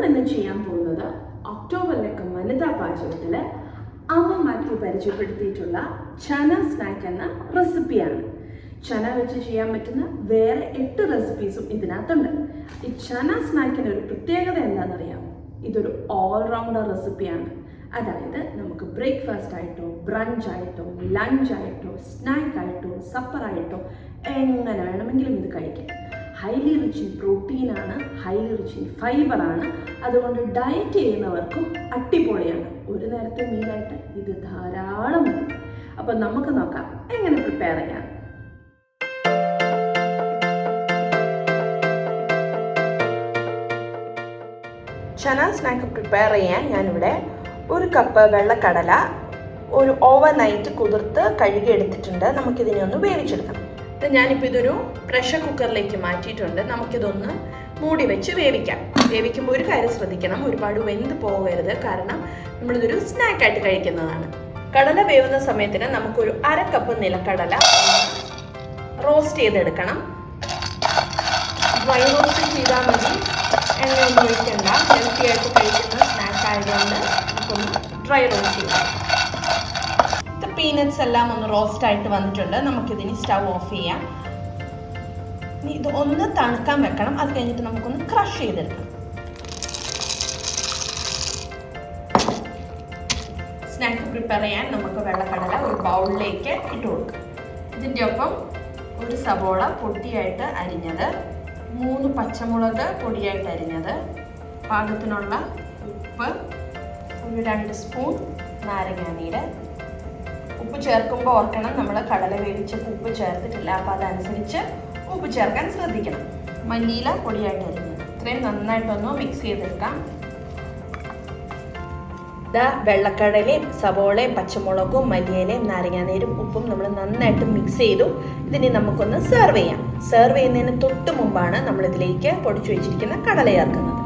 ഇന്ന് ചെയ്യാൻ പോകുന്നത് ഒക്ടോബറിലൊക്കെ വനിതാ പാചകത്തിൽ അമ്മ മാറ്റി പരിചയപ്പെടുത്തിയിട്ടുള്ള ചന സ്നാക്ക് എന്ന റെസിപ്പിയാണ്. ചന വെച്ച് ചെയ്യാൻ പറ്റുന്ന വേറെ 8 റെസിപ്പീസും ഇതിനകത്തുണ്ട്. ഈ ചന സ്നാക്കിൻ്റെ ഒരു പ്രത്യേകത എന്താണെന്നറിയാമോ? ഇതൊരു ഓൾറൗണ്ടർ റെസിപ്പിയാണ്. അതായത് നമുക്ക് ബ്രേക്ക്ഫാസ്റ്റ് ആയിട്ടോ, ബ്രഞ്ച് ആയിട്ടോ, ലഞ്ച് ആയിട്ടോ, സ്നാക്ക് ആയിട്ടോ, സപ്പറായിട്ടോ എങ്ങനെ വേണമെങ്കിലും ഇത് കഴിക്കാം. ഹൈലി റിച്ച് ഇൻ പ്രോട്ടീനാണ്, ഹൈലി റിച്ച് ഇൻ ഫൈബറാണ്. അതുകൊണ്ട് ഡയറ്റ് ചെയ്യുന്നവർക്കും അടിപൊളിയാണ്. ഒരു നേരത്തെ മീലായിട്ട് ഇത് ധാരാളം മതി. അപ്പം നമുക്ക് നോക്കാം എങ്ങനെ പ്രിപ്പയർ ചെയ്യാം. ചന സ്നാക്ക് പ്രിപ്പയർ ചെയ്യാൻ ഞാനിവിടെ 1 കപ്പ് വെള്ളക്കടല ഒരു ഓവർനൈറ്റ് കുതിർത്ത് കഴുകി എടുത്തിട്ടുണ്ട്. നമുക്കിതിനെ ഒന്ന് വേവിച്ചെടുക്കണം. ഞാനിപ്പോൾ ഇതൊരു പ്രഷർ കുക്കറിലേക്ക് മാറ്റിയിട്ടുണ്ട്. നമുക്കിതൊന്ന് മൂടി വെച്ച് വേവിക്കാം. വേവിക്കുമ്പോൾ ഒരു കാര്യം ശ്രദ്ധിക്കണം, ഒരുപാട് വെന്ത് പോകരുത്. കാരണം നമ്മളിതൊരു സ്നാക്കായിട്ട് കഴിക്കുന്നതാണ്. കടല വേവുന്ന സമയത്തിന് നമുക്കൊരു 1/2 കപ്പ് നിലക്കടല റോസ്റ്റ് ചെയ്തെടുക്കണം. ഡ്രൈ റോസ്റ്റ് ചെയ്താൽ മതി, എണ്ണയൊന്നും ഒഴിക്കണ്ട. ഹെൽത്തി ആയിട്ട് കഴിക്കുന്ന സ്നാക്ക് ആയതുകൊണ്ട് നമുക്കൊന്ന് ഡ്രൈ റോസ്റ്റ് ചെയ്യാം. പീനട്സ് എല്ലാം ഒന്ന് റോസ്റ്റ് ആയിട്ട് വന്നിട്ടുണ്ട്. നമുക്കിതിന് സ്റ്റൗ ഓഫ് ചെയ്യാം. ഇത് ഒന്ന് തണുക്കാൻ വെക്കണം. അത് കഴിഞ്ഞിട്ട് നമുക്കൊന്ന് ക്രഷ് ചെയ്തെടുക്കാം. സ്നാക്ക് പ്രിപ്പയർ ചെയ്യാൻ നമുക്ക് വെള്ളക്കടല ഒരു ബൗളിലേക്ക് ഇട്ട് കൊടുക്കാം. ഇതിൻ്റെ ഒപ്പം ഒരു സവോള പൊടിയായിട്ട് അരിഞ്ഞത്, 3 പച്ചമുളക് പൊടിയായിട്ട് അരിഞ്ഞത്, പാകത്തിനുള്ള ഉപ്പ്, ഒരു 2 സ്പൂൺ നാരങ്ങാനീര്. ഉപ്പ് ചേർക്കുമ്പോൾ ഓർക്കണം, നമ്മൾ കടല വേവിച്ചപ്പോൾ ഉപ്പ് ചേർത്തിട്ടില്ല. അപ്പോൾ അതനുസരിച്ച് ഉപ്പ് ചേർക്കാൻ ശ്രദ്ധിക്കണം. മല്ലിയില പൊടിയായിട്ട് അരിഞ്ഞത്. ഇത്രയും നന്നായിട്ടൊന്ന് മിക്സ് ചെയ്തെടുക്കാം. വെള്ളക്കടലയും സവോളയും പച്ചമുളകും മല്ലിയിലയും നാരങ്ങാനീരും ഉപ്പും നമ്മൾ നന്നായിട്ട് മിക്സ് ചെയ്തു. ഇതിനെ നമുക്കൊന്ന് സെർവ് ചെയ്യാം. സെർവ് ചെയ്യുന്നതിന് തൊട്ട് മുമ്പാണ് നമ്മളിതിലേക്ക് പൊടിച്ചു വെച്ചിരിക്കുന്ന കടല ചേർക്കുന്നത്.